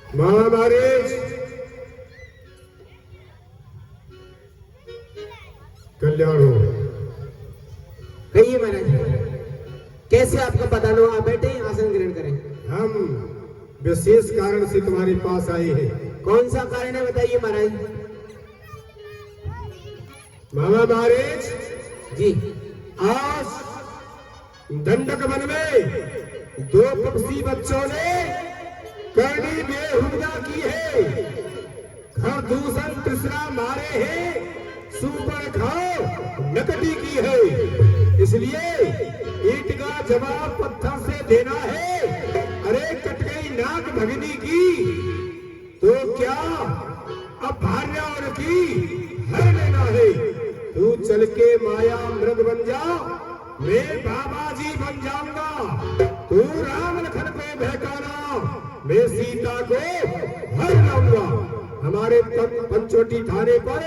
महाराज कल्याण हो। कहिए महाराज, कैसे आपका पता लो? आप बैठे आसन ग्रहण करें। हम विशेष कारण से तुम्हारे पास आए हैं। कौन सा कारण है बताइए महाराज। महाराज जी, आज दंडक वन में दो पक्षी बच्चों ने करनी बेहुदा की है, घर दूषण तीसरा मारे हैं, सुपर खाओ नकटी की है। इसलिए ईट का जवाब पत्थर से देना है। अरे कट गई नाक भगनी की तो क्या अब भार्या और की हर लेना है। तू चल के माया मृग बन जा, मैं बाबा जी बन जाऊंगा। तू राम लखन को बहकाना, मैं सीता को हर लाऊंगा। हमारे पंचवटी थाने पर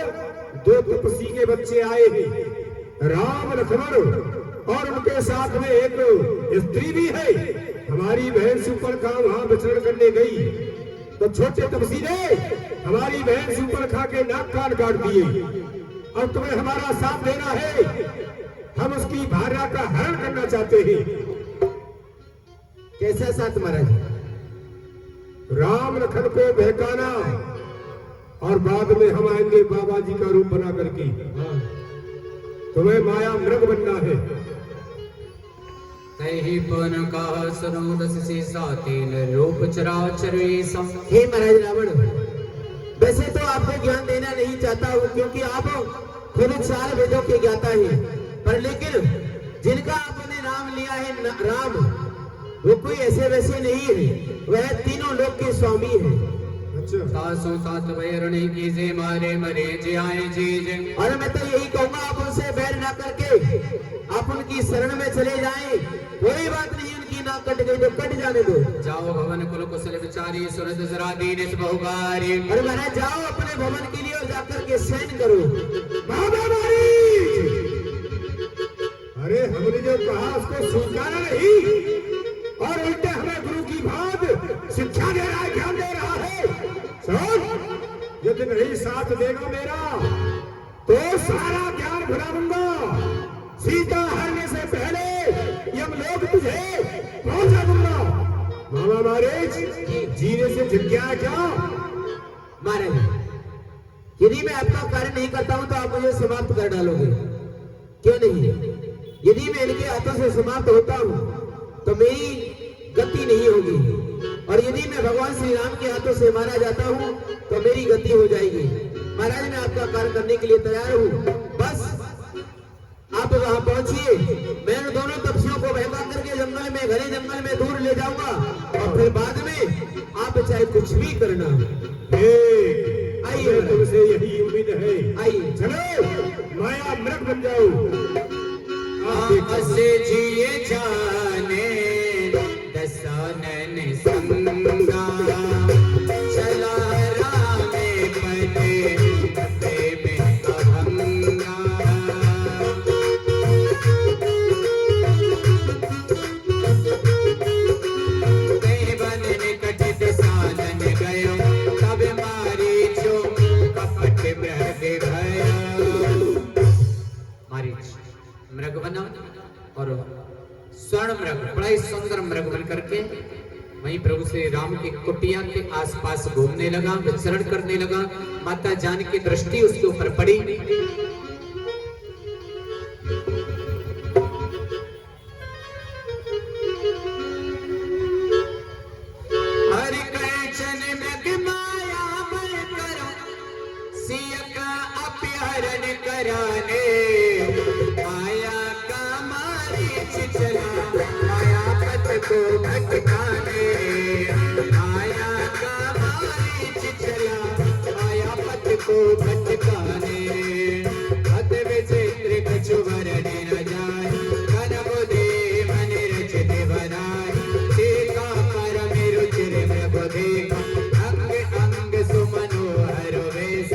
दो तपसी के बच्चे आए हैं, राम लक्ष्मण और उनके साथ में एक स्त्री भी है। हमारी बहन सुपर्णखा वहां विचरण करने गई तो छोटे तपसी ने हमारी बहन सुपर्णखा के नाक कान काट दिए। अब तुम्हें हमारा साथ देना है, हम उसकी भार्या का हरण करना चाहते हैं। कैसा साथ महाराज? राम लखन को बहकाना और बाद में हम आएंगे बाबा जी का रूप बना करके। तुम्हें माया मृग बनना है। तहि पुन कहा सुनो दस से सातीन रूप चराचर सम। हे महाराज रावण, वैसे तो आपको ज्ञान देना नहीं चाहता हूँ क्योंकि आप खुद 4 वेदों के ज्ञाता हैं, पर लेकिन जिनका आपने नाम लिया है राम, वो कोई ऐसे वैसे नहीं है, वह तीनों लोक के स्वामी है। सासों सात बैर नहीं कीजे, मारे मरे जे आए जे। और मैं तो यही कहूंगा आप उनसे बैर ना करके आप उनकी शरण में चले जाएं। कोई बात नहीं, उनकी नाक कट गई तो कट जाने दो। जाओ भवन कुल कुशल विचारी, सुरत जरा दीन बहुगारी। अरे महाराज जाओ अपने भवन के लिए और जाकर के सैन करो। बाबा अरे हमने जो कहा उसको स्वीकारा नहीं और उल्टे हमें गुरु की बात शिक्षा दे रहा है, ज्ञान दे रहा है। सुन, यदि नहीं साथ देगा मेरा तो सारा ज्ञान भुला दूंगा। सीता हरने से पहले यमलोक तुझे पहुंचा दूंगा। मामा महाराज जीने से जिज्ञा है क्या? महाराज, यदि मैं आपका कार्य नहीं करता हूं तो आप मुझे समाप्त कर डालोगे, क्यों नहीं? यदि मैं इनके हाथों से समाप्त होता हूं तो मेरी गति नहीं होगी, और यदि मैं भगवान श्री राम के हाथों से मारा जाता हूं तो मेरी गति हो जाएगी। महाराज मैं आपका कार्य करने के लिए तैयार हूं, बस आप वहां पहुंचिए। मैं उन दोनों तपस्वियों को बहका करके जंगल में, घने जंगल में दूर ले जाऊंगा और फिर बाद में आप चाहे कुछ भी करना। आइए, तुमसे यही उम्मीद है। आइए चलो माया मृग बन जाओ। असे जिए जाने दसानन संगा, चला राम पदे पते में अभंगा। कहीं बन निकट दसानन गयो, तब मारी जो कपट मृग भयो। मारीच मृग बना और स्वर्ण मृग, बड़ा ही सुंदर मृग बन करके वहीं प्रभु श्री राम की कुटिया के आसपास घूमने लगा, विचरण करने लगा। माता जानकी की दृष्टि उसके ऊपर पड़ी। हरि कैचन मृग माया मैं करो, सिय का अपहरण कराने। माया का मारीच चला, माया पथ को भटकाने। माया का मारीच चला, माया पथ को भटकाने। अत विचित्र कछु वर्णन न जाय, घन बुद्धि मन रचित बनाय। सीता परम रुचिर मृग देखा, अंग अंग सुमनोहर वेश।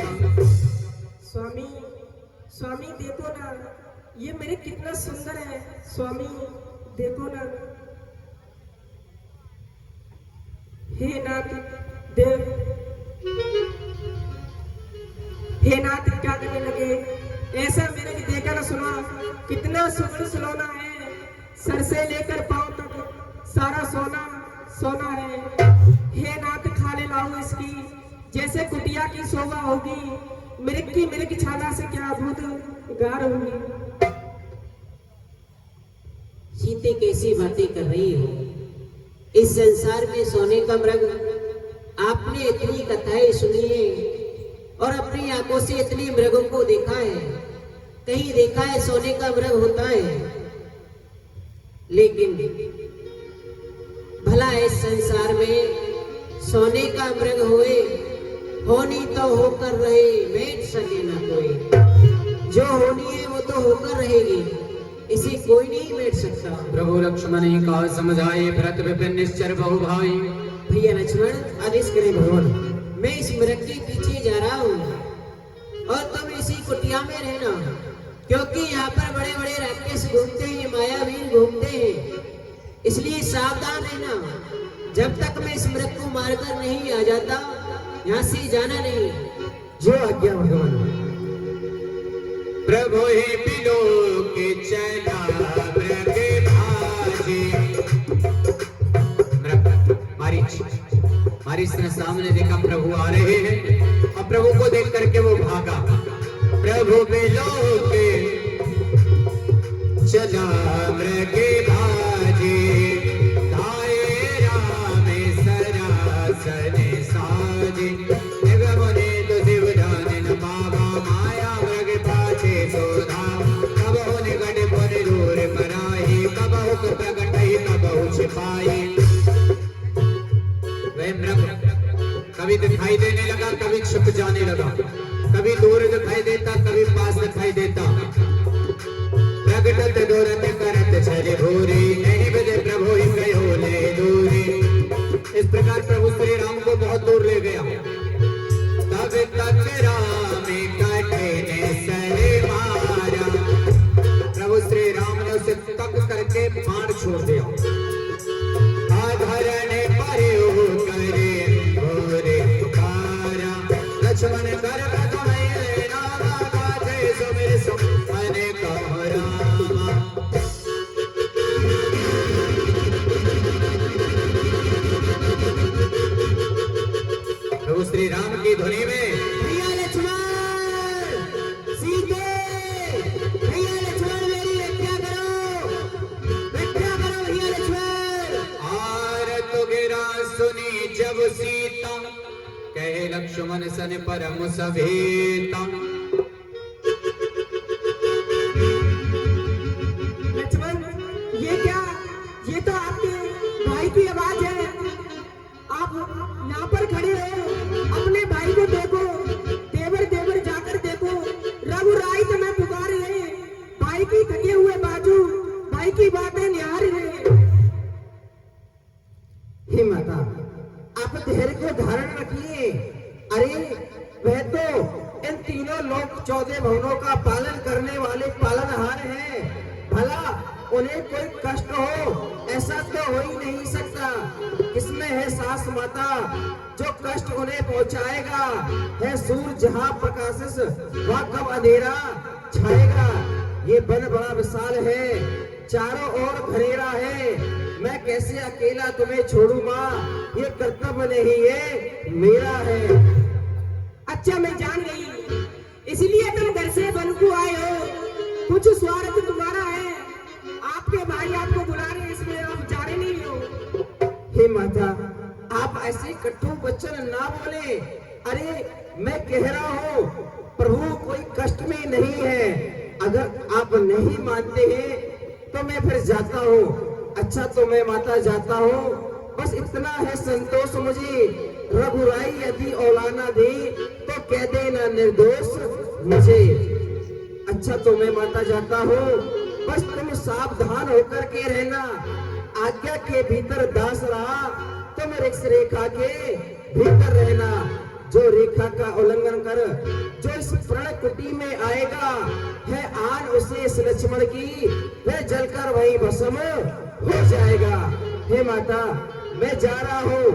स्वामी, स्वामी देखो ना, ये मेरे कितना सुंदर है। स्वामी देखो ना। हे नाथ, देव हे नाथ क्या करने लगे? ऐसा मैंने भी देखा ना सुना, कितना सुंदर सुलौना है, सर से लेकर पांव तक सारा सोना सोना है। हे नाथ खाने लाओ इसकी, जैसे कुटिया की शोभा होगी, मिर्ग की छाला से क्या अद्भुत गार होगी। सीते कैसी बातें कर रही हो? इस संसार में सोने का मृग, आपने इतनी कथाएं सुनी है और अपनी आंखों से इतनी मृगों को देखा है, कहीं देखा है सोने का मृग होता है? लेकिन भला इस संसार में सोने का मृग होए, होनी तो होकर रहे, बैठ सके ना कोई। जो होनी है वो तो होकर रहेगी, इसे कोई नहीं बैठ सकता। प्रभु लक्ष्मण ही कहा समझाए, भरत विपिन निश्चर बहु भाई। भैया लक्ष्मण आदेश करें भगवान, मैं इस मृग के पीछे जा रहा हूँ और तुम इसी कुटिया में रहना, क्योंकि यहाँ पर बड़े बड़े राक्षस घूमते हैं, मायावीर घूमते हैं, इसलिए सावधान रहना। जब तक मैं इस मृग को मारकर नहीं आ जाता, यहाँ से जाना नहीं। जो आज्ञा भगवान। प्रभु ही बिलो के चला मृग भाजे। मारीच ने सामने देखा प्रभु आ रहे हैं और प्रभु को देख करके वो भागा। प्रभु बिलो के चला मृग भाजे, धाये राम सरासन साजे। निगमने तो शिवदानन बाबा, माया मृग पाछे सोधा। कबहु निकट पुर दूर कराही, कबहु प्रगटहि कबहु छिपाई। वह मृग कभी दिखाई देने लगा, कभी छुप जाने लगा, कभी दूर दिखाई देता, कभी पास दिखाई देता। प्रगटत दूरत करत छल भूरी, नहीं बजे प्रभु ही कहो ले दूरी। इस प्रकार प्रभु श्री राम को बहुत दूर ले गया। तब तक राम कटे ने सर मारा। प्रभु श्री राम ने उसे तक करके बाण छोड़ दिया। आधरण करे भोरे पुकारा, लक्ष्मण कर बधाई रामा, गाथे सुमिर सुमन कहो रामा। प्रभु श्री राम की ध्वनि में भैया लक्ष्मण, सीते, भैया लक्ष्मण मेरी रक्षा करो भैया लक्ष्मण। आरत गिरा सुनी जब सीता, कहे लक्ष्मण सन परम सभेता। लक्ष्मण ये क्या? ये तो आपके भाई की आवाज है। आप यहाँ पर खड़े हो, अपने भाई को देखो, देवर देवर जाकर देखो, रघुराई तुम्हें पुकार रहे, भाई की थके हुए बाजू, भाई की बातें निहार रहे। हे माता, आप धैर्य को धारण रखिए। अरे वह तो इन तीनों लोक 14 भवनों का पालन करने वाले पालनहार हैं। भला उन्हें कोई कष्ट हो, ऐसा तो हो ही नहीं सकता। किसमें है सास माता जो कष्ट उन्हें पहुंचाएगा? है सूरज जहां प्रकाशिस, वह कब अंधेरा छाएगा। ये वन बड़ा विशाल है, चारों ओर घनेरा है, मैं कैसे अकेला तुम्हें छोड़ू माँ? ये कर्तव्य नहीं है, मेरा है। अच्छा मैं जान गई, इसलिए तुम घर से वन को आए हो, कुछ स्वार्थ तुम्हारा है। आपके भाई आपको बुला रहे हैं, इसमें आप जा रहे नहीं हो। हे माता, आप ऐसे कटु वचन ना बोले। अरे मैं कह रहा हूँ, प्रभु कोई कष्ट में नहीं है। अगर आप नहीं मानते हैं तो मैं फिर जाता हूँ। अच्छा तो मैं माता जाता हूँ, बस इतना है संतोष मुझे। रघुराई यदि औलाना दे तो कह देना निर्दोष मुझे। अच्छा तो मैं माता जाता हूँ, बस तुम सावधान होकर के रहना। आज्ञा के भीतर दास रहा, तुम रेखा के भीतर रहना। जो रेखा का उल्लंघन कर, जो इस प्रण कुटी में आएगा, है आन उसे इस लक्ष्मण की, वह जलकर वही भस्म हो जाएगा। हे माता मैं जा रहा हूँ,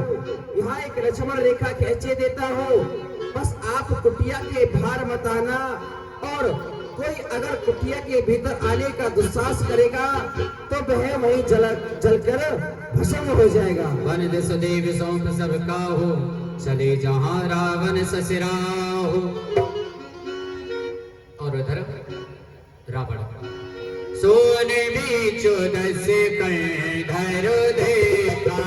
यहाँ एक लक्ष्मण रेखा खींचे देता हूँ। बस आप कुटिया के बाहर मत आना, और कोई अगर कुटिया के भीतर आने का दुस्साहस करेगा तो वह वहीं जलकर भस्म हो जाएगा। वन देश देव सौंप सब काहू, चले जहां रावण ससुराहु। और उधर रावण सोने बीचो दस कंधर देखा,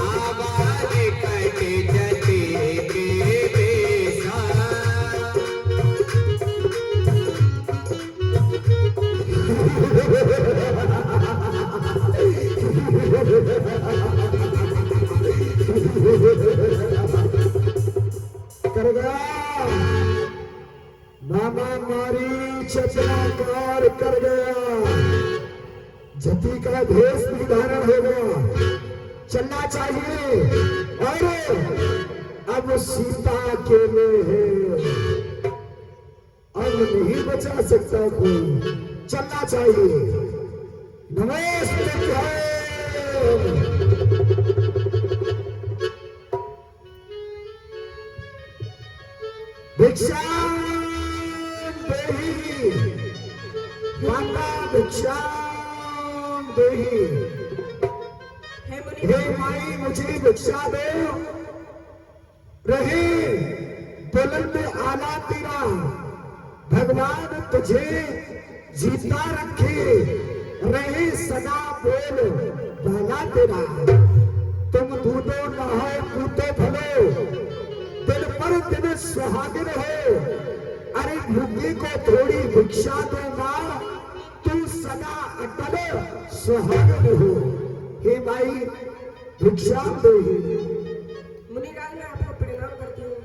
आवाज कट जते के बेसा। कर गया मामा मारी चचराकार कर गया, जति का भेष भी धारण हो गया। चलना चाहिए, और अब सीता अकेले है, अब नहीं बचा सकता कोई, चलना चाहिए। नमस्ते। भिक्षा देही माता, भिक्षा देही। हे माई मुझे भिक्षा दे, रहे बुलंद आला तेरा, भगवान तुझे जीता रखे, रहे सदा बोल भाला तेरा। तुम दूधो नहाओ पूतो फलो, दिन पर दिन सुहागिन हो, अरे भूखी को थोड़ी भिक्षा दो माँ, तू सदा अटल सुहागिन हो। हे माई भिक्षा दो। मुनिराज मैं आपको प्रणाम करती हूँ।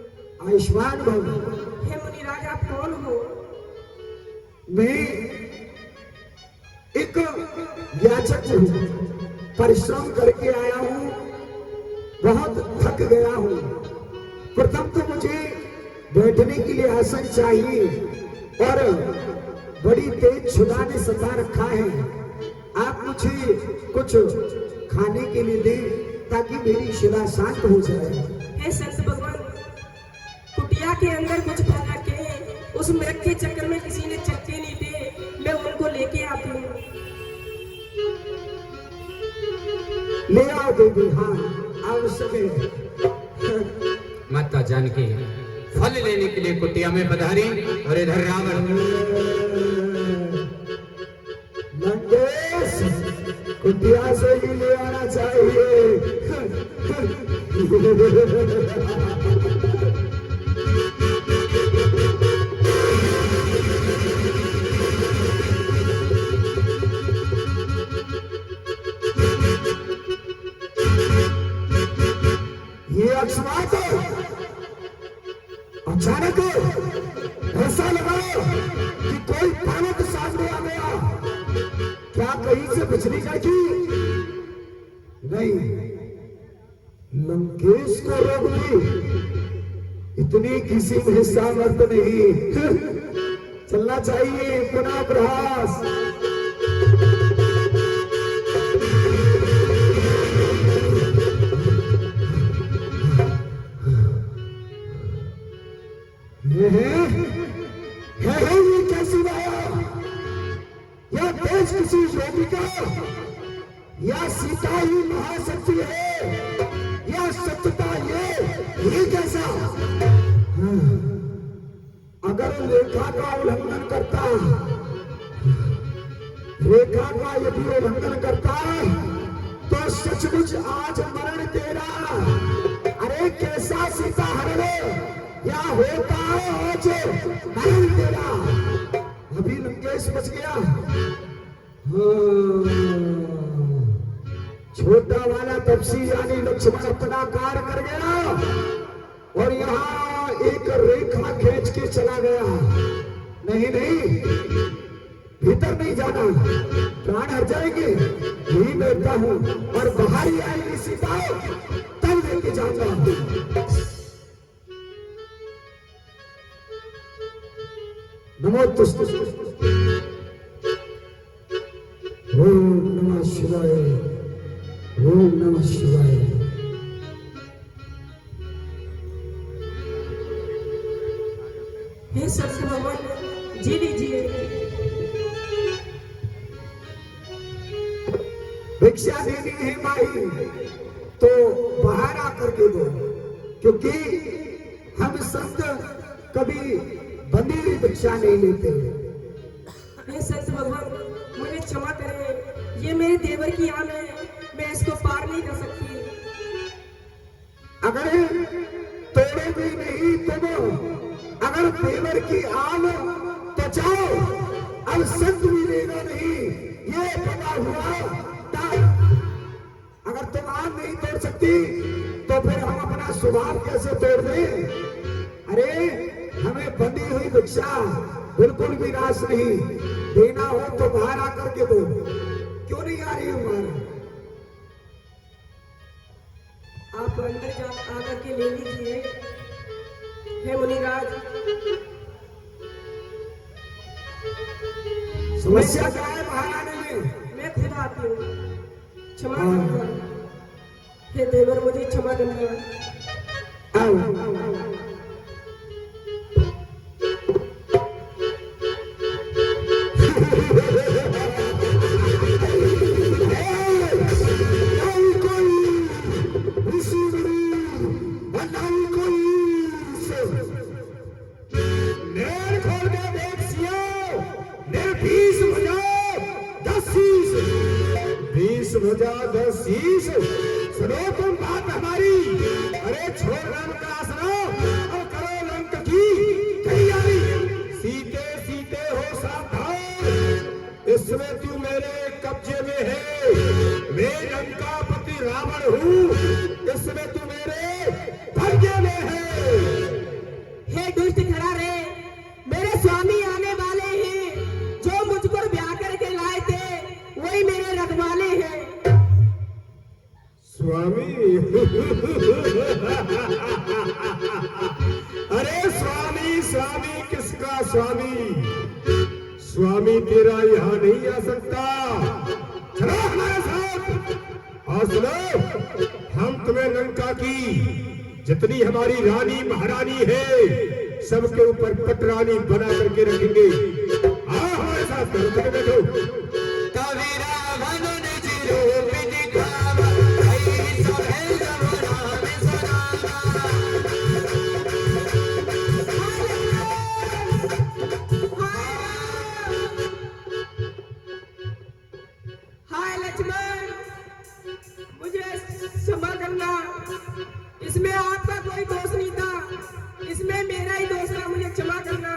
आयुष्मान भव। हे मुनिराज आप कौन हो? मैं एक याचक हूँ, परिश्रम करके आया हूँ, बहुत थक गया हूँ। प्रथम तो मुझे बैठने के लिए आसन चाहिए, और बड़ी तेज छुदा ने सता रखा है। आप मुझे कुछ खाने के लिए दें ताकि मेरी शिला शांत हो जाए। हे संत भगवान, कुटिया के अंदर कुछ फल रखे, उस मृग के चक्कर में किसी ने चक्के नहीं दे, मैं उनको लेके आती हूँ। ले आओ देवी। हाँ आवश्यक है। माता जानकी फल लेने के लिए कुटिया में पधारी, और इधर रावण नंदेश कुटिया से ही ले आना चाहिए। ये अक्षमात अचानक ऐसा लगा कि कोई पालक सामने आ गया। क्या कहीं से बिजली कड़की? नहीं, लंकेश को रोक दी। इतनी किसी में सामर्थ नहीं। चलना चाहिए पुनः प्रयास। ये कैसी आया? यह देश किसी योगी का, या सीता ही महाशक्ति है, या सत्यता ये कैसा? अगर रेखा का उल्लंघन करता, रेखा का यदि उल्लंघन करता तो सचमुच आज मरण तेरा। अरे कैसा सीता हरण, क्या होता है आज मरण तेरा। अभी लंकेश बच गया। छोटा वाला तपसी यानी लक्ष्मण अपना कार्य कर गया, और यहाँ एक रेखा खींच के चला गया। नहीं नहीं, भीतर नहीं जाना, प्राण हर जाएंगे। यही बैठता हूँ, और बाहर ही आएगी सीता तब लेके जाऊंगा। नमो तुस्तु। ओम नमः शिवाय, ओम नमः शिवाय। हे सरस्वती भगवान जी लीजिए। भिक्षा देनी है माई तो बाहर आकर के दो, क्योंकि हम संत कभी बंदी हुई भिक्षा नहीं लेते। हे सरस्वती भगवान मुझे क्षमा करें, ये मेरे देवर की आन है, मैं इसको पार नहीं कर सकती। अगर तोड़ोगे नहीं तुम, अगर देवर की आन तो जाओ, अब संत मिलेगा नहीं, ये पता हुआ। अगर तुम आन नहीं तोड़ सकती तो फिर हम अपना स्वभाव कैसे तोड़ दें? अरे हमें बंधी हुई भिक्षा बिल्कुल भी रास नहीं, देना हो तो बाहर आकर के दो। क्यों नहीं आ रही हमारा? आप अंदर जा आकर के ले लीजिए। हे मुनिराज समस्या क्या है बाहर आने में? मैं खुद आती हूँ, क्षमा करूंगा। हे देवर मुझे क्षमा करूंगा। आओ। सुनो तुम बात हमारी, अरे छोड़ राम का आसरा और करो लंक की तैयारी। सीते सीते हो सावधान, इसमें तू मेरे कब्जे में है, मैं लंकापति रावण हूँ, इसमें तू मेरे भाग्य में है। हे दुष्ट खड़ा रे, मेरे स्वामी आने वाले हैं, जो मुझको ब्याह करके लाए थे वही मेरे रखवाले हैं। स्वामी अरे स्वामी स्वामी किसका स्वामी? स्वामी तेरा यहाँ नहीं आ सकता, चलो हमारे साथ। और सुनो, हम तुम्हें लंका की जितनी हमारी रानी महारानी है सबके ऊपर पटरानी बना करके रखेंगे। आओ हमारे साथ, करो बैठो। इसमें आपका कोई दोष नहीं था, इसमें मेरा ही दोष था, मुझे क्षमा करना।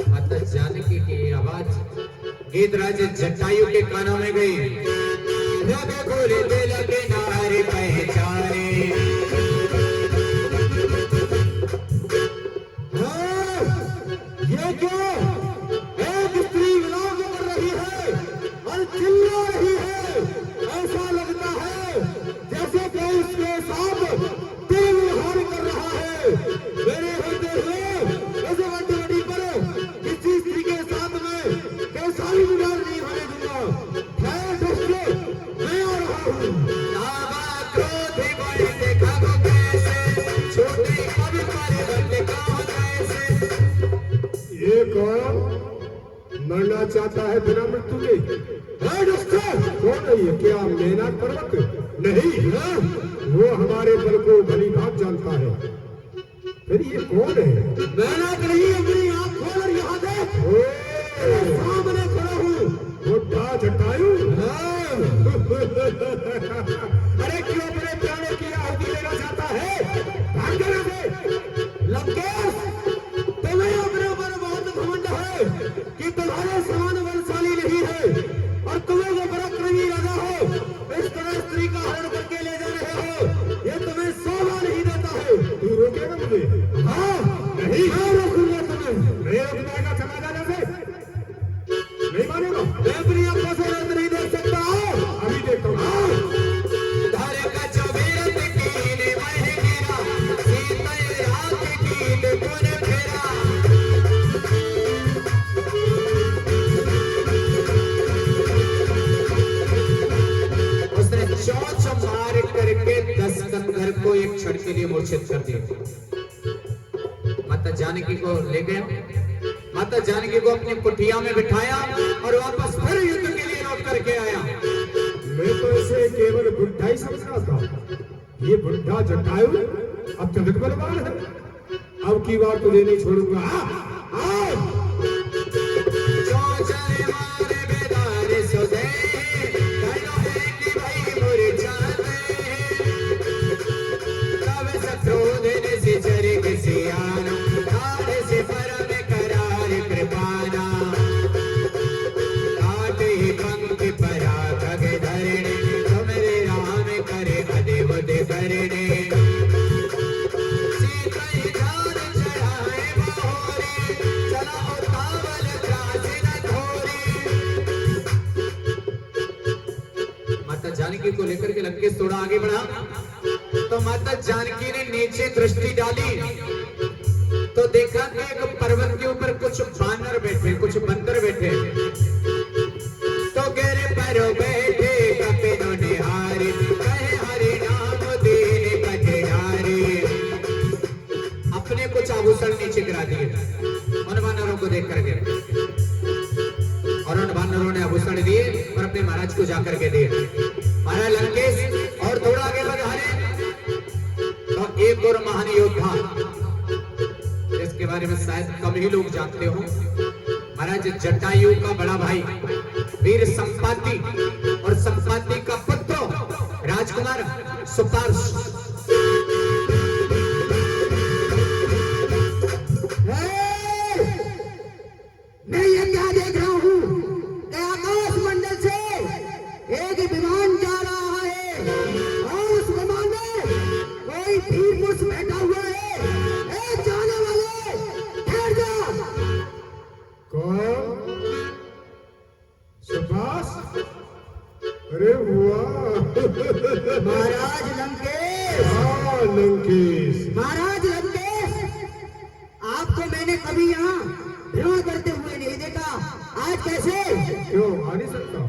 माता जानकी की आवाज गीतराज जटायु के कानों में गई। रग खोले दिल के नारे पहचाने, ये जो एक स्त्री विलाप कर रही है और चिल्ला रही है, ऐसा लगता है जैसे कोई इसके साथ दिल विहार कर रहा है। मेरे होते हुए ऐसे बड़ी पर किसी स्त्री के साथ में कैसा भी विवाद नहीं होने दूंगा। है दोस्तों, मैं आ रहा हूँ। ये कौन मरना चाहता है बिना मृत्यु के? कौन है ये? क्या मेना पर्वत? नहीं है, वो हमारे बल को भली भांति जानता है। फिर ये कौन है? मेना नहीं, अपनी आंख खोल और यहाँ देख, सामने खड़ा हूँ। बुढ़ा जटायु। अरे क्यों अपने प्राणों की आहुति लेना चाहता है? भाग जाना से लंकेश, तुम्हें अपने ऊपर बहुत घमंड है कि तुम्हारे समान बलशाली नहीं है, और तुम्हें वो पराक्रमी राजा हो इस तरह स्त्री का हरण करके ले जा रहे हो, ये तुम्हें शोभा नहीं देता है। तू रोकेगा मुझे? हाँ नहीं, मैं रोकूंगा मूर्छित कर दिया। माता जानकी को ले गया, माता जानकी को अपनी कुटिया में बिठाया और वापस फिर युद्ध के लिए लौट करके आया। मैं तो इसे केवल बुढ़ा ही समझ रहा था। ये बुढ़ा जटायु अत्यधिक बलवान है। अब की बार तुझे नहीं छोड़ूंगा। आओ। जो चले मारे बेदार सोदे, कहना है कि भाई मोरे जाते, तब शत्रुघ्न से चरे किसी आना, तारे से परम करार कृपाना, काटे ही पंक्ति पराग धरणे, तुमरे राम करे अदेवद करणे, सीता ही जान चढ़ाए बाहोरे, चला उतावल त्रास न धोरे। माता जानकी को लेकर के लंकेश थोड़ा आगे बढ़ा तो माता जानकी ने नीचे दृष्टि डाली तो देखा कि एक पर्वत के ऊपर कुछ बानर बैठे, कुछ बंदर बैठे। तो गहरे पैरों बैठे कपिनो निहारे, कहे हरि नाम दीन कठिनारे। अपने कुछ आभूषण नीचे गिरा दिए उन बानरों को देख करके, और उन बानरों ने आभूषण दिए और अपने महाराज को जाकर के दिए। महाराज लंकेश और थोड़ा आगे बढ़े तो एक और महान योद्धा जिसके बारे में शायद कम ही लोग जानते हो, महाराज जटायु का बड़ा भाई वीर संपाति और संपाति का पुत्र राजकुमार सुपार्श। मैं ये क्या देख रहा हूँ? आकाश मंडल से एक विमान जा रहा है और उस विमान में कोई वीर पुरुष बैठा हुआ है। ए जाने वाले, ठहर जा। कौन? सुभाष? अरे वाह। महाराज लंकेश। हाँ लंकेश। महाराज लंकेश, आपको मैंने कभी यहाँ भ्रमण करते हुए नहीं देखा, आज कैसे? क्यों आ नहीं सकता?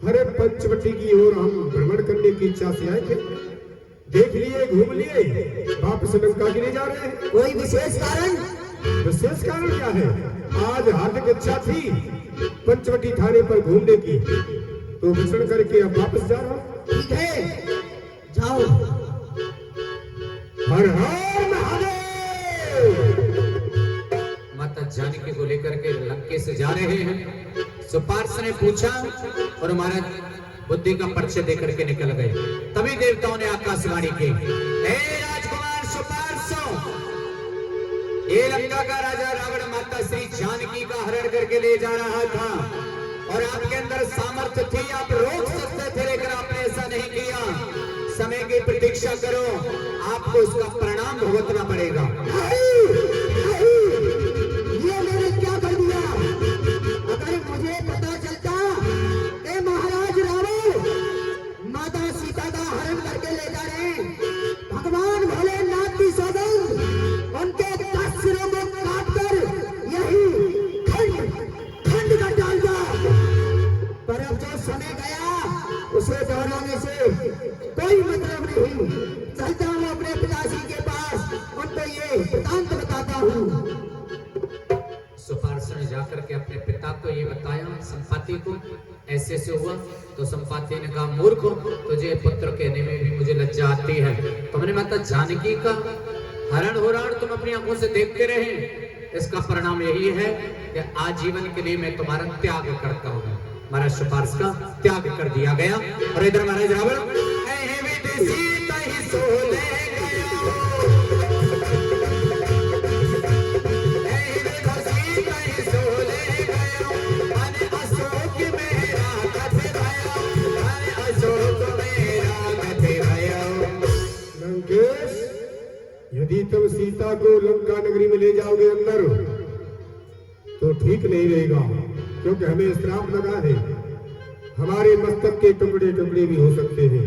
अरे पंचवटी की ओर हम भ्रमण करने की इच्छा से आए थे, देख लिए, घूम लिए, वापस लंका के लिए जा रहे हैं। कोई विशेष कारण? विशेष कारण क्या है? आज हार्दिक इच्छा थी पंचवटी थाने पर घूमने की, तो विचरण करके अब वापस जा रहा हूँ। ठीक है, जाओ। हर हर महादेव। माता जानकी को लेकर के लंकेश जा रहे हैं। सुपार्श ने पूछा और महाराज बुद्धि का परिचय देकर के निकल गए। तभी देवताओं ने आकाशवाणी की, हे राजकुमार सुपार्श, ये लंका का राजा रावण माता श्री जानकी का हरण करके ले जा रहा था और आपके अंदर सामर्थ्य थी, आप रोक सकते थे, लेकिन आपने ऐसा नहीं किया। समय की प्रतीक्षा करो, आपको उसका परिणाम भुगतना पड़ेगा। ये मैंने क्या कर दिया? अगर मुझे पता चलता कि महाराज रावण माता सीता का हरण करके ले जा रहे हैं, भगवान भोलेनाथ की सौगंध, उनके 10 सिरों को काटकर यही खंड खंड कर डालता। पर अब जो समय गया उसे दोहराने से कोई मतलब नहीं। चलता हूँ अपने पिताजी के पास, उनको ये वृतांत बताता हूँ। सुपार्श ने जाकर के अपने पिता को ये बताया, संपाति को ऐसे से हुआ। तो संपाति ने कहा, मूर्ख, तुझे पुत्र कहने में भी मुझे लज्जा आती है। तुमने माता जानकी का हरण हो रहा तुम अपनी आंखों से देखते रहे, इसका परिणाम यही है कि आजीवन के लिए मैं तुम्हारा त्याग करता हूँ। महाराज सुपार्श का त्याग कर दिया गया। और इधर महाराज रावण लंकेश, यदि तुम सीता को लंका नगरी में ले जाओगे अंदर तो ठीक नहीं रहेगा, क्योंकि हमें श्राप लगा है, हमारे मस्तक के टुकड़े टुकड़े भी हो सकते हैं।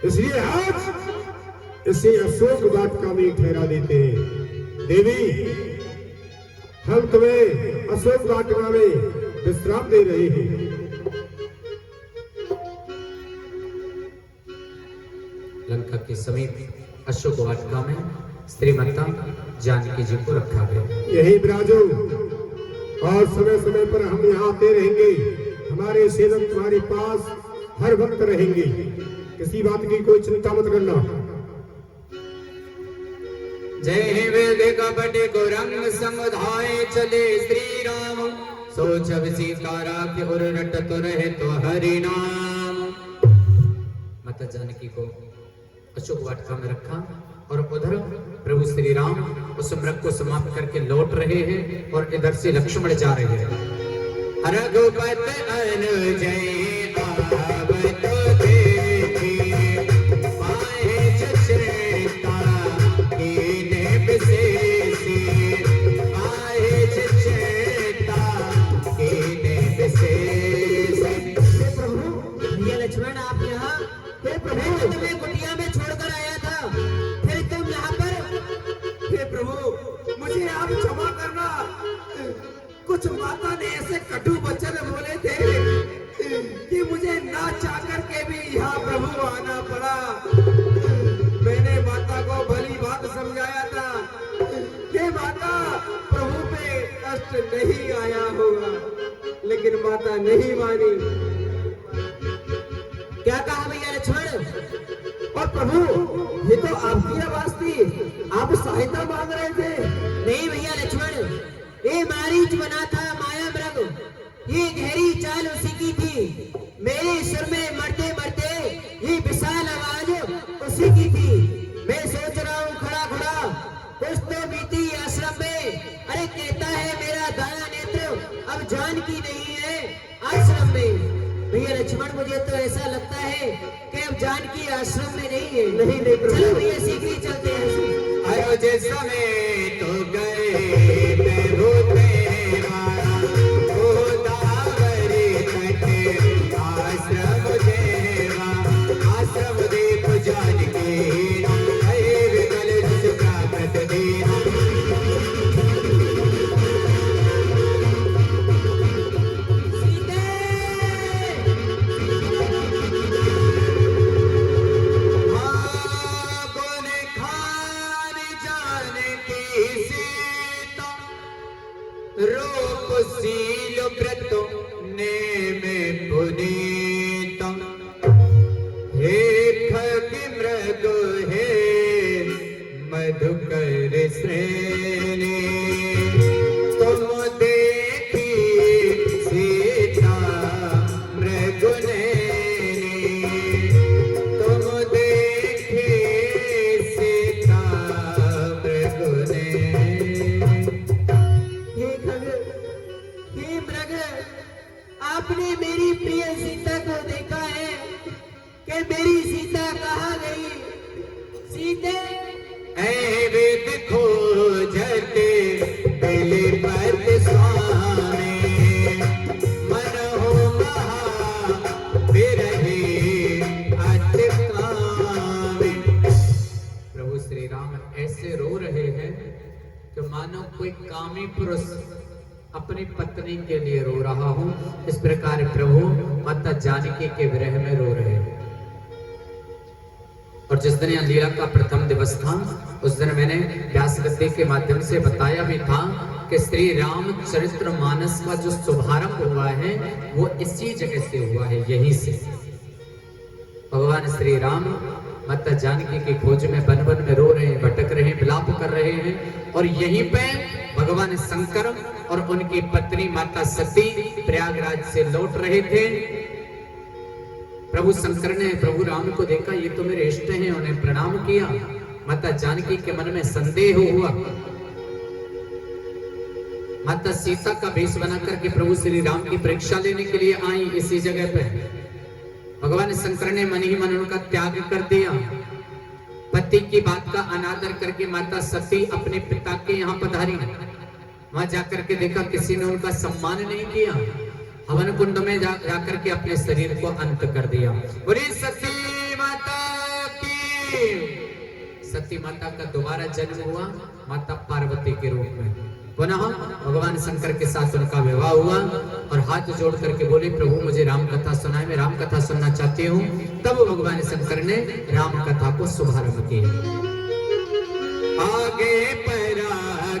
इसलिए आज इसे अशोक वाटिका में ठहरा देते हैं। देवी, हम तुम्हें अशोक वाटिका में विश्राम दे रहे हैं। लंका के समीप अशोक वाटिका में श्रीमाता जानकी जी को रखा गया। यही विराजो और समय समय पर हम यहाँ आते रहेंगे। हमारे सेवक तुम्हारे पास हर वक्त रहेंगे, किसी बात की कोई चिंता मत करना। जय हे वेद कपट को रंग समुधाय चले श्री राम, सोच सीता राख और रटत रहे तो हरि नाम। माता जानकी को अशोक वाटिका में रखा और उधर प्रभु श्री राम उस मृग को समाप्त करके लौट रहे हैं और इधर से लक्ष्मण जा रहे हैं। रघुपत अनुजय आवत देखी, पाए चचेता कीने विशेषी, पाए चचेता कीने विशेषी। हे प्रभु, ये लक्ष्मण आप यहाँ? हे प्रभु, तुम्हें कुटिया में छोड़कर आया था, फिर तुम यहाँ पर? हे प्रभु, मुझे आप क्षमा करना। कुछ माता ने ऐसे कटु वचन बोले थे कि मुझे ना चाह करके भी यहाँ प्रभु आना पड़ा। मैंने माता को भली बात समझाया था कि माता प्रभु पे कष्ट नहीं आया होगा, लेकिन माता नहीं मानी। क्या कहा भैया लक्ष्मण? और प्रभु, ये तो आपकी आवाज थी, आप सहायता मांग रहे थे। नहीं भैया लक्ष्मण, ये मारीच बना था माया मृग, ये गहरी चाल उसी की थी। मेरे सुर में मरते मरते ये विशाल आवाज उसी की थी। मैं सोच रहा हूँ खड़ा खड़ा, कुछ तो बीती आश्रम में। अरे कहता है मेरा दाया नेत्र अब जानकी नहीं है आश्रम में। भैया लक्ष्मण, मुझे तो ऐसा लगता है कि अब जानकी आश्रम में नहीं है। नहीं नहीं प्रभु, चलो भैया शीघ्र ही चलते हैं। अयोज समय तो गए प्रभु तेरा, गोदावरी तट आश्रम देवा, आश्रम देव जानकी हरे कल जिस प्राप्त देना। रूप सील व्रत नेम पुनीत, हे खग मृग हे मधुकर श्रेणी, तुम देखी सीता मृग नैनी, तुम देखी सीता मृग नैनी। हे मृग, आपने मेरी प्रिय सीता को देखा है कि मेरी सीता कहाँ गई? सीते ऐ वेद खोजते बिलिपत स्वामी, मन हो महा बिरही अति कामी। प्रभु श्री राम ऐसे रो रहे हैं कि मानो कोई कामी पुरुष अपनी पत्नी के लिए रो रहा हूं। इस प्रकार प्रभु माता जानकी के विरह में रो रहे हैं। और जिस दिन यह लीला का प्रथम दिवस था, उस दिन मैंने व्यास गद्य के माध्यम से बताया भी था कि श्री राम चरित्र मानस का जो शुभारंभ हुआ है वो इसी जगह से हुआ है, यहीं से। भगवान श्री राम माता जानकी की खोज में वन वन में रो रहे हैं, भटक रहे हैं, विलाप कर रहे हैं। और यहीं पे भगवान शंकर और उनकी पत्नी माता सती प्रयागराज से लौट रहे थे। प्रभु शंकर ने प्रभु राम को देखा, ये तो मेरे इष्ट हैं, उन्हें प्रणाम किया। माता जानकी के मन में संदेह हुआ। माता सीता का भेष बना करके प्रभु श्री राम की परीक्षा लेने के लिए आई इसी जगह पे। भगवान शंकर ने मन ही मन उनका त्याग कर दिया। पति की बात का अनादर करके माता सती अपने पिता के यहाँ पधारी। वहां जाकर के देखा किसी ने उनका सम्मान नहीं किया। हवन कुंड में जाकर के अपने शरीर को अंत कर दिया। बोले सती माता की। सती माता का दोबारा जन्म हुआ माता पार्वती के रूप में। पुनः भगवान शंकर के साथ उनका विवाह हुआ और हाथ जोड़ करके बोले, प्रभु मुझे राम कथा सुनाए, मैं राम कथा सुनना चाहती हूँ। तब भगवान शंकर ने राम कथा को शुभारंभ किया। आगे परा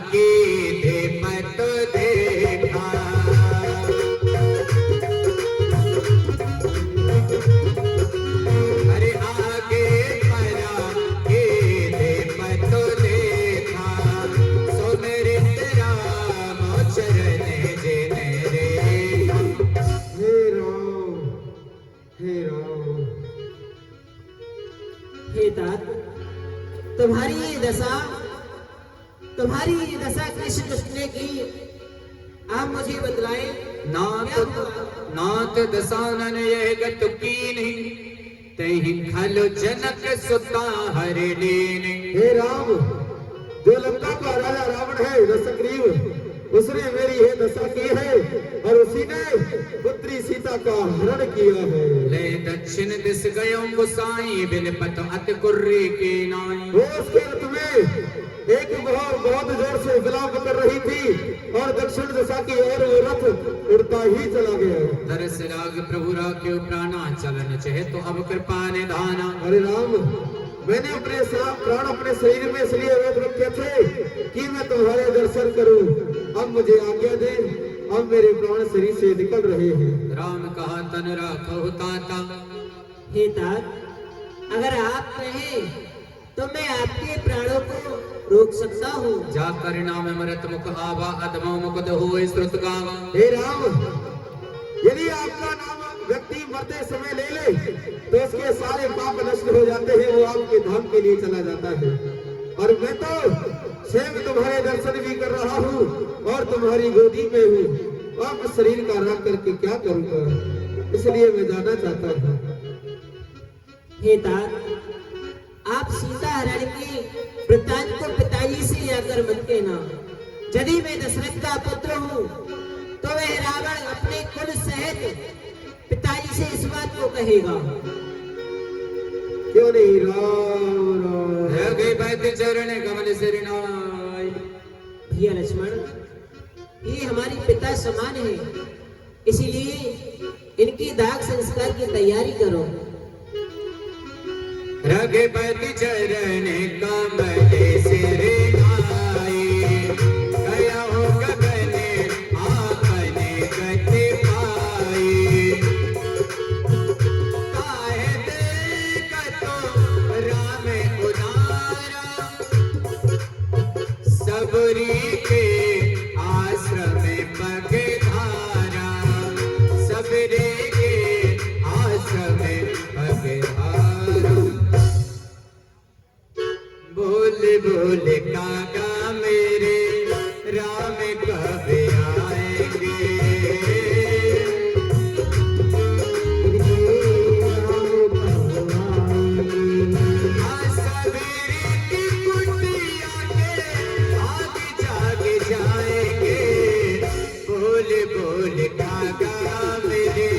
की थे पत देखा अरे आगे परा की थे पत देखा सो मेरे राम चरण जिन रे हे राम, हे राम। हे तात, तुम्हारी ये दशा कृष्ण कृष्ण ने की, आप मुझे बतलाएं। नाथ दसानन यह गत कीनी तहि खल जनक सुता हरिणीनि हे राम, जो लंका का राजा रावण है दशग्रीव, उसने मेरी ये दशा की है और उसी ने पुत्री सीता का हरण किया है। ले दक्षिण दिस गयो गुसाई बिलपत अति कुर्री के नाई वो उसके रथ में एक बहुत जोर से विलाप कर रही थी और दक्षिण दिशा की ओर वो रथ उड़ता ही चला गया। तरस राग प्रभु राख्यो प्राणा चलन चहे तो अब कृपा निधाना। अरे राम, मैंने अपने प्राण अपने शरीर में इसलिए रोक रखे थे कि मैं तुम्हारे दर्शन करूं। अब मुझे आज्ञा दे, अब मेरे प्राण शरीर से निकल रहे हैं। राम कहा तन राखो ताता। हे तात, अगर आप कहें तो मैं आपके प्राणों को रोक सकता हूँ। जाकर नाम मरत मुख आवा अधमो मुकुद हो श्रुत गावा। हे राम, यदि आपका नाम व्यक्ति मरते समय ले ले तो उसके सारे पाप नष्ट हो जाते हैं, वो आपके धाम के लिए चला जाता है। और मैं तो स्वयं तुम्हारे दर्शन भी कर रहा हूँ और तुम्हारी गोदी में हूँ। अब शरीर का राग करके क्या करूँगा, इसलिए मैं जाना चाहता हूँ। हे तात, आप सीता हरण के वृत्तांत को पिताजी से जाकर मत कहना। यदि मैं दशरथ का पुत्र हूँ तो वह रावण अपने कुल सहित पिताजी से इस बात को कहेगा। क्यों नहीं? राम राम। गए बैठ चरण कमल सिरनाय। भैया लक्ष्मण, ये हमारी पिता समान है, इसीलिए इनकी दाग संस्कार की तैयारी करो। रघुपति चरण कमल सिरनाय गया हो गगन आपने गति पाई। काहे देखतो राम उदारा सबरी के आश्रम पगधारा। सबरे के आश्रम पगधारा। बोल बोल काका मेरे राम कब आएंगे। सवेरे की कुटिया के आगे जागे जाएंगे। बोल बोल काका मेरे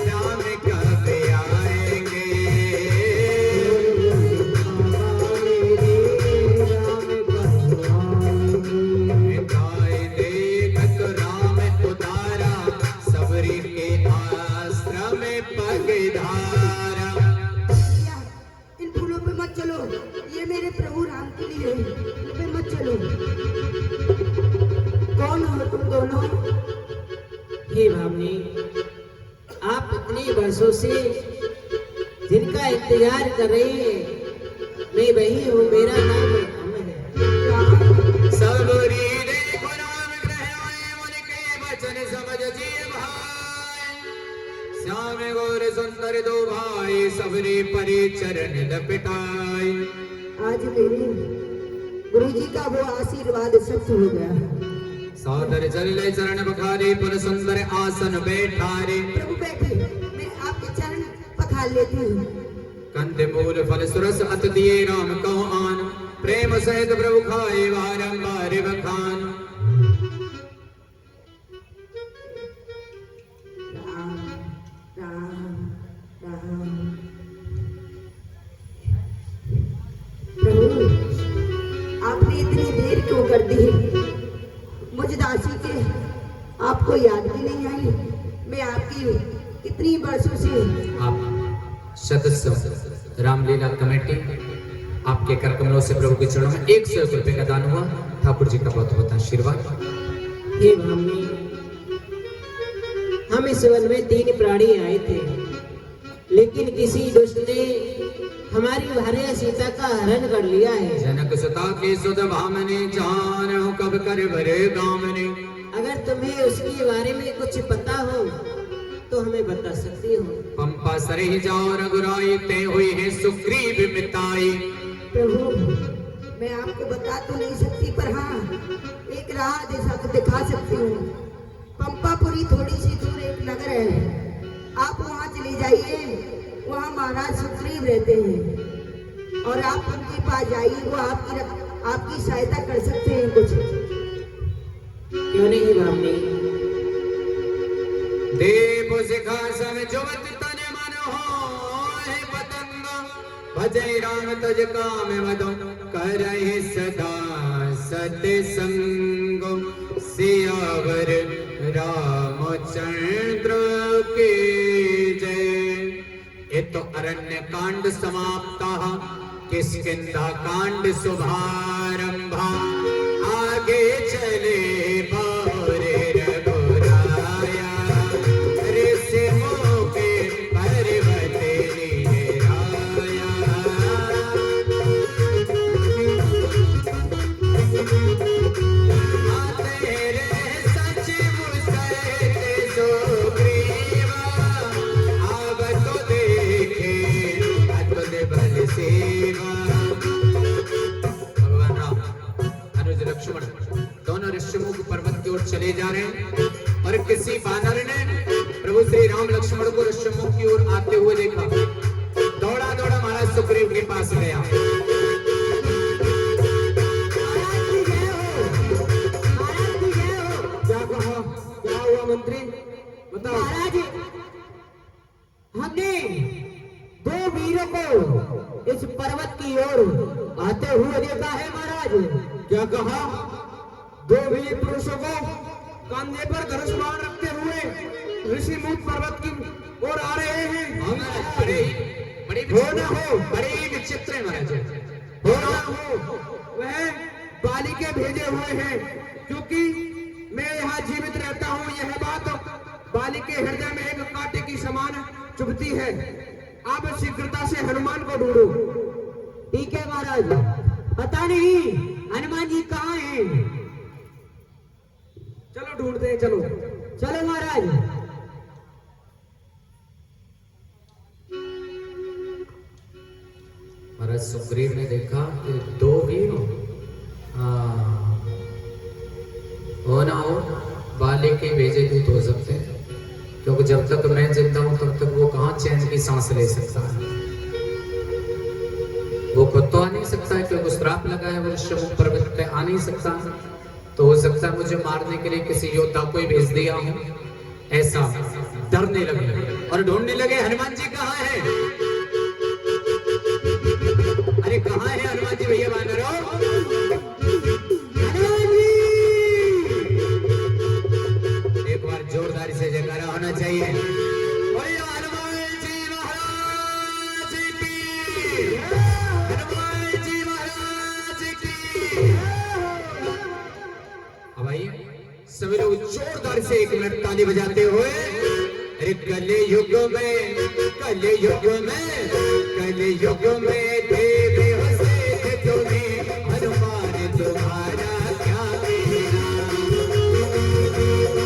राम कब आएंगे। गाय देखत राम उतारा सबरी के आश्रम पगधारा। इन फूलों पे मत चलो, ये मेरे प्रभु राम के लिए है, इन पे मत चलो। कौन हो तुम दोनों? हे भावनी, आप इतने वर्षों से जिनका इंतजार कर रहे हैं, मैं वही हूँ। मेरा नाम राम है। सबरी देखो राम ग्रह आए उनके वचन समझ जिए भाई। श्याम गौर सुंदर दो भाई सबरी परे चरण लपटाई। आज मेरे गुरुजी का वो आशीर्वाद सत्य हो गया। सादर चले चरण बखारे पर सुंदर आसन बैठारे। प्रभु बैठे, मैं आपके चरण पखार लेती हूँ। कंद मूल फल सुरस अत दिए राम कहो आन। प्रेम सहित प्रभु खाए बारंबार बखान। राम राम राम। प्रभु, आपने इतनी देर क्यों कर दी? मुझ दासी के आपको याद भी नहीं आई? मैं आपकी कितनी वर्षों से आप सदस्य रामलीला कमेटी आपके कर कमलों से प्रभु के चरणों में 101 रुपए का दान हुआ। ठाकुर जी का बहुत बहुत आशीर्वाद। हे ब्राह्मणी, हम इस वन में 3 प्राणी आए थे, लेकिन किसी दुष्ट ने हमारी भार्या सीता का हरण कर लिया है। जनक सुता के सुत भामने जान हो कब कर भरे गामने। अगर तुम्हें उसके बारे में कुछ पता हो तो हमें बता सकती हो। पंपा सरे ही जाओ रघुराई ते हुई है सुग्रीव मिताई। प्रभु, मैं आपको बता तो नहीं सकती, पर हाँ एक राह दिखा सकती हूँ। पंपापुरी थोड़ी सी दूर एक नगर है, आप वहाँ चले जाइए। वहाँ महाराज सुग्रीव रहते हैं और आप उनके पास जाइए, वो आपकी सहायता कर सकते हैं कुछ। क्यों नहीं ब्राह्मणी? देव सिंहासन जुवत तन मन होए पतंग। भजै राम तज काम मदो करहि सदा सतसंग। सियावर रामचंद्र के जय। ये तो अरण्य कांड समाप्ता, किष्किंधा कांड शुभारंभा। आगे चले बारे रघुराया, ऋषियों के पर्वत निराया। तेरे सचिव सहित सुग्रीवा, अब तो देखे अतुल बल सेवा। भगवान राम अनुज लक्ष्मण दोनों ऋषिमुख पर्वत की ओर चले जा रहे हैं और किसी बानर ने प्रभु श्री राम लक्ष्मण को ऋषिमुख की ओर आते हुए देखा। दौड़ा दौड़ा महाराज सुग्रीव के पास गया। क्या कहा? क्या हुआ मंत्री? बताओ। महाराज, हमने 2 वीरों को इस पर्वत की ओर आते हुए देखा है महाराज। क्या कहा? 2 वीर पुरुषों को कंधे पर धनुष बाण रखते हुए ऋषिमुख पर्वत की ओर आ रहे हैं। बड़े विचित्र है महाराज। हो ना हो, वह बाली के भेजे हुए हैं, क्योंकि मैं यहाँ जीवित रहता हूँ। यह बात बाली के हृदय में एक कांटे की समान चुभती है। आप शीघ्रता से हनुमान को ढूंढो। ठीक है महाराज। पता नहीं हनुमान जी कहाँ हैं। चलो ढूंढते हैं, चलो चलो महाराज। महाराज सुग्रीव ने देखा कि 2 वीर हो ना हो बाली के भेजे दूत हो सकते हैं, क्योंकि जब तक मैं जिंदा हूं तब तक वो कहाँ चैन की सांस ले सकता है। वो खुद तो आ नहीं सकता है, क्योंकि श्राप लगा है, वो ऋषिमुख पर्वत पे आ नहीं सकता। तो हो सकता है मुझे मारने के लिए किसी योद्धा को ही भेज दिया हूं। ऐसा डरने लगे और ढूंढने लगे हनुमान जी कहाँ है। अरे कहाँ है हनुमान जी भैया बानरों? एक बार जोरदार से जयकारा होना चाहिए। हनुमान जी महाराज की, हनुमान जी महाराज की। अब आइए सभी लोग जोरदार से 1 मिनट ताली बजाते हुए। अरे कलयुग में, कलयुग में, कलयुग में